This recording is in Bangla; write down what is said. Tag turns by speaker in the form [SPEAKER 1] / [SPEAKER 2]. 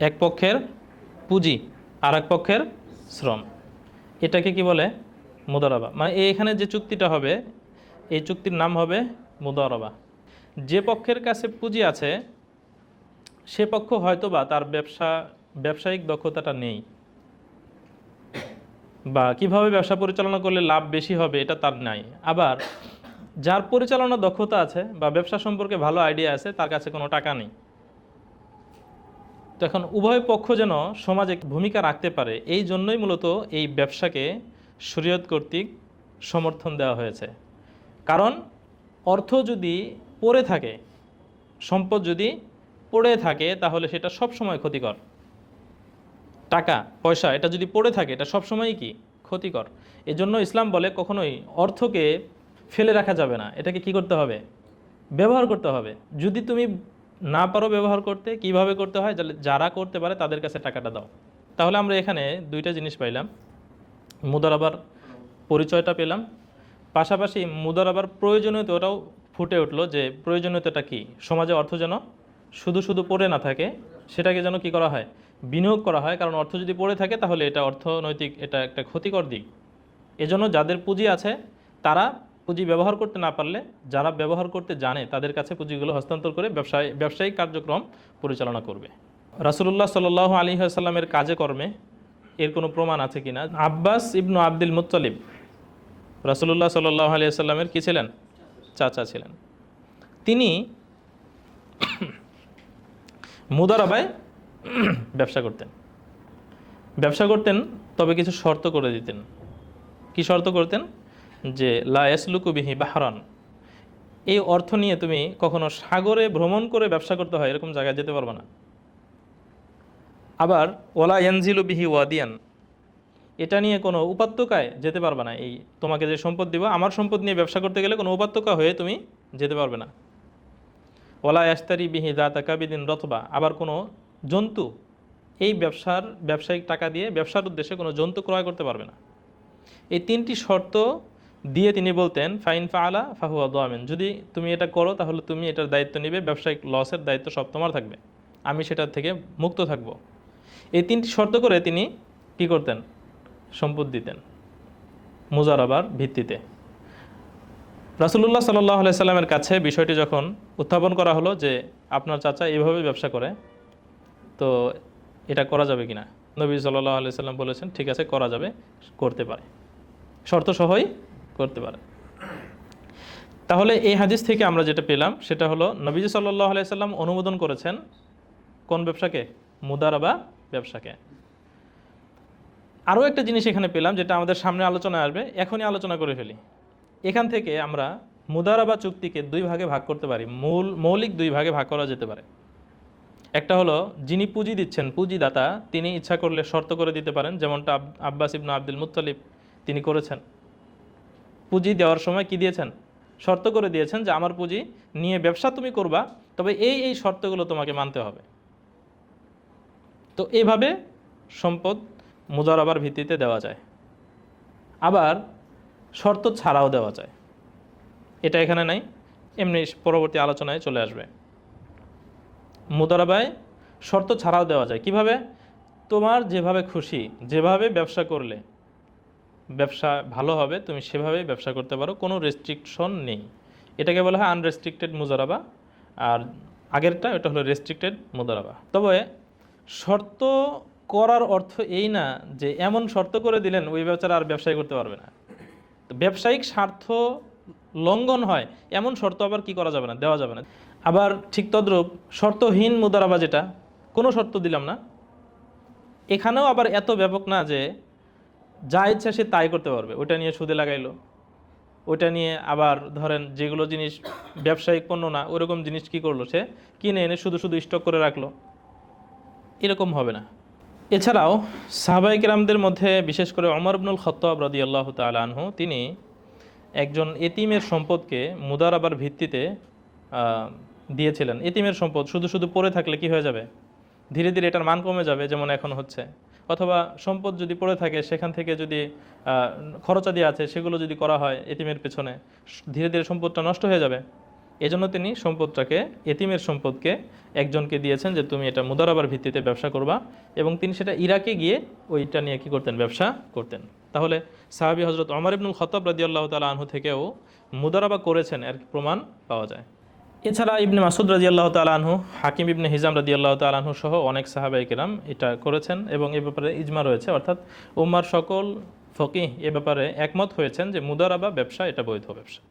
[SPEAKER 1] এক পক্ষের পুঁজি আর এক পক্ষের শ্রম, এটাকে কি বলে? মুদারাবা। মানে এখানে যে চুক্তিটা হবে এই চুক্তির নাম হবে মুদারাবা। যে পক্ষের কাছে পুঁজি আছে সে পক্ষ হয়তোবা তার ব্যবসায়িক দক্ষতাটা নেই, বা কিভাবে ব্যবসা পরিচালনা করলে লাভ বেশি হবে এটা তার নাই। আবার যার পরিচালনা দক্ষতা আছে বা ব্যবসা সম্পর্কে ভালো আইডিয়া আছে তার কাছে কোনো টাকা নেই। তো এখন উভয় পক্ষ যেন সমাজে ভূমিকা রাখতে পারে, এই জন্যই মূলত এই ব্যবসাকে শরীয়ত কর্তৃক সমর্থন দেওয়া হয়েছে। কারণ অর্থ যদি পড়ে থাকে, সম্পদ যদি পড়ে থাকে, তাহলে সেটা সব সময় ক্ষতিকর। টাকা পয়সা এটা যদি পড়ে থাকে এটা সবসময়ই কি ক্ষতিকর। এজন্য ইসলাম বলে কখনোই অর্থকে ফেলে রাখা যাবে না, এটাকে কি করতে হবে? ব্যবহার করতে হবে। যদি তুমি না পারো ব্যবহার করতে, কিভাবে করতে হয়, যারা করতে পারে তাদের কাছে টাকাটা দাও। তাহলে আমরা এখানে দুইটা জিনিস পাইলাম, মুদারাবার পরিচয়টা পেলাম, পাশাপাশি মুদারাবার প্রয়োজনীয়তাটাও ফুটে উঠলো, যে প্রয়োজনীয়তাটা কি, সমাজে অর্থ যেন শুধু শুধু পড়ে না থাকে, সেটাকে যেন কি করা হয়, বিনিয়োগ করা হয়। কারণ অর্থ যদি পড়ে থাকে তাহলে এটা অর্থনৈতিক এটা একটা ক্ষতিকর দিক। এজন্য যাদের পুঁজি আছে তারা পুঁজি ব্যবহার করতে না পারলে যারা ব্যবহার করতে জানে তাদের কাছে পুঁজিগুলো হস্তান্তর করে ব্যবসায়িক কার্যক্রম পরিচালনা করবে। রাসূলুল্লাহ সাল্লাল্লাহু আলাইহি ওয়াসাল্লামের কাজে কর্মে এর কোনো প্রমাণ আছে কিনা? আব্বাস ইবনু আব্দুল মুত্তালিব রাসূলুল্লাহ সাল্লাল্লাহু আলাইহি ওয়াসাল্লামের কী ছিলেন? চাচা ছিলেন। তিনি মুদারাবায় ব্যবসা করতেন, তবে কিছু শর্ত করে দিতেন। কি শর্ত করতেন? যে লা ইয়াসলুকু বিহি বাহরান, এই অর্থ নিয়ে তুমি কখনো সাগরে ভ্রমণ করে ব্যবসা করতে হয় এরকম জায়গায় যেতে পারবে না। আবার ওয়ালা ইয়ানজিলু বিহি ওয়াদিয়ান, এটা নিয়ে কোনো উপত্যকায় যেতে পারবে না। এই তোমাকে যে সম্পদ দিব, আমার সম্পদ নিয়ে ব্যবসা করতে গেলে কোনো উপত্যকা হয়ে তুমি যেতে পারবে না। ওয়ালা ইয়াশতারি বিহি যাতা কাবিদিন রতবা, আবার কোনো জন্তু এই ব্যবসায়িক টাকা দিয়ে ব্যবসার উদ্দেশ্যে কোনো জন্তু ক্রয় করতে পারবে না। এই তিনটি শর্ত দিয়ে তিনি বলতেন ফাইন ফাআলা ফাহুয়া দামিন, যদি তুমি এটা করো তাহলে তুমি এটার দায়িত্ব নেবে, ব্যবসায়িক লসের দায়িত্ব সব তোমার থাকবে, আমি সেটার থেকে মুক্ত থাকব। এই তিনটি শর্ত করে তিনি কি করতেন? সম্পদ দিতেন মুজারাবার ভিত্তিতে। রাসূলুল্লাহ সাল্লাল্লাহু আলাইহি সাল্লামের কাছে বিষয়টি যখন উত্থাপন করা হলো যে আপনার চাচা এইভাবে ব্যবসা করে, তো এটা করা যাবে কিনা, নবী সাল্লাল্লাহু আলাইহি সাল্লাম বলেছেন ঠিক আছে করা যাবে, করতে পারে, শর্ত সহই করতে পারে। তাহলে এই হাদিস থেকে আমরা যেটা পেলাম সেটা হলো নবীজি সাল্লাল্লাহু আলাইহি সাল্লাম অনুমোদন করেছেন কোন ব্যবসাকে? মুদারাবা ব্যবসাকে। আরও একটা জিনিস এখানে পেলাম যেটা আমাদের সামনে আলোচনায় আসবে, এখনই আলোচনা করে ফেলি। এখান থেকে আমরা মুদারাবা চুক্তিকে দুই ভাগে ভাগ করতে পারি, মৌলিক দুই ভাগে ভাগ করা যেতে পারে। একটা হলো যিনি পুঁজি দিচ্ছেন, পুঁজিদাতা, তিনি ইচ্ছা করলে শর্ত করে দিতে পারেন, যেমনটা আব্বাস ইবনু আব্দুল মুত্তালিব তিনি করেছেন। পুঁজি দেওয়ার সময় কি দিয়েছেন? শর্ত করে দিয়েছেন যে আমার পুঁজি নিয়ে ব্যবসা তুমি করবা, তবে এই এই শর্তগুলো তোমাকে মানতে হবে। তো এইভাবে সম্পদ মুদারাবার ভিত্তিতে দেওয়া যায়, আবার শর্ত ছাড়াও দেওয়া যায়। এটা এখানে নাই, এমনি পরবর্তী আলোচনায় চলে আসবে। মুদারাবায় শর্ত ছাড়াও দেওয়া যায়। কিভাবে? তোমার যেভাবে খুশি, যেভাবে ব্যবসা করলে ব্যবসা ভালো হবে তুমি সেভাবেই ব্যবসা করতে পারো, কোনো রেস্ট্রিকশন নেই। এটাকে বলা হয় আনরেস্ট্রিক্টেড মুদারাবা, আর আগেরটা এটা হলো রেস্ট্রিক্টেড মুদারাবা। তবে শর্ত করার অর্থ এই না যে এমন শর্ত করে দিলেন ওই বেচারা আর ব্যবসায় করতে পারবে না। তো ব্যবসায়িক স্বার্থ লঙ্ঘন হয় এমন শর্ত আবার কি করা যাবে না, দেওয়া যাবে না। আবার ঠিক তদ্রূপ শর্তহীন মুদারাবা, যেটা কোনো শর্ত দিলাম না, এখানেও আবার এত ব্যাপক না যে যা ইচ্ছা সে তাই করতে পারবে। ওইটা নিয়ে সুদে লাগাইলো, ওইটা নিয়ে আবার ধরেন যেগুলো জিনিস ব্যবসায়িক পণ্য না ওইরকম জিনিস কি করলো, সে কিনে এনে শুধু শুধু স্টক করে রাখলো, এরকম হবে না। এছাড়াও সাহাবায়ে কেরামদের মধ্যে বিশেষ করে ওমর ইবনুল খাত্তাব রাদিয়াল্লাহু তাআলা আনহু, তিনি একজন এতিমের সম্পদকে মুদারাবার ভিত্তিতে দিয়েছিলেন। এতিমের সম্পদ শুধু শুধু পড়ে থাকলে কি হয়ে যাবে? ধীরে ধীরে এটার মান কমে যাবে, যেমন এখন হচ্ছে। অথবা সম্পদ যদি পড়ে থাকে সেখান থেকে যদি খরচাদি আছে সেগুলো যদি করা হয় এতিমের পেছনে, ধীরে ধীরে সম্পদটা নষ্ট হয়ে যাবে। এজন্য তিনি সম্পদটাকে, এতিমের সম্পদকে একজনকে দিয়েছেন যে তুমি এটা মুদারাবার ভিত্তিতে ব্যবসা করবা, এবং তিনি সেটা ইরাকে গিয়ে ওইটা নিয়ে কি করতেন, ব্যবসা করতেন। তাহলে সাহাবী হযরত ওমর ইবনুল খাত্তাব রাদিয়াল্লাহু তাআলা আনহু থেকেও মুদারাবা করেছেন এর প্রমাণ পাওয়া যায়। এছাড়া ইবনে মাসুদ রাদিয়াল্লাহু তাআলা আনহু, হাকিম ইবনে হিজাম রাদিয়াল্লাহু তাআলা আনহু সহ অনেক সাহাবায়ে কেরাম এটা করেছেন, এবং এ ব্যাপারে ইজমা রয়েছে, অর্থাৎ উম্মার সকল ফকিহ এ ব্যাপারে একমত হয়েছেন যে মুদারাবা ব্যবসা এটা বৈধ ব্যবসা।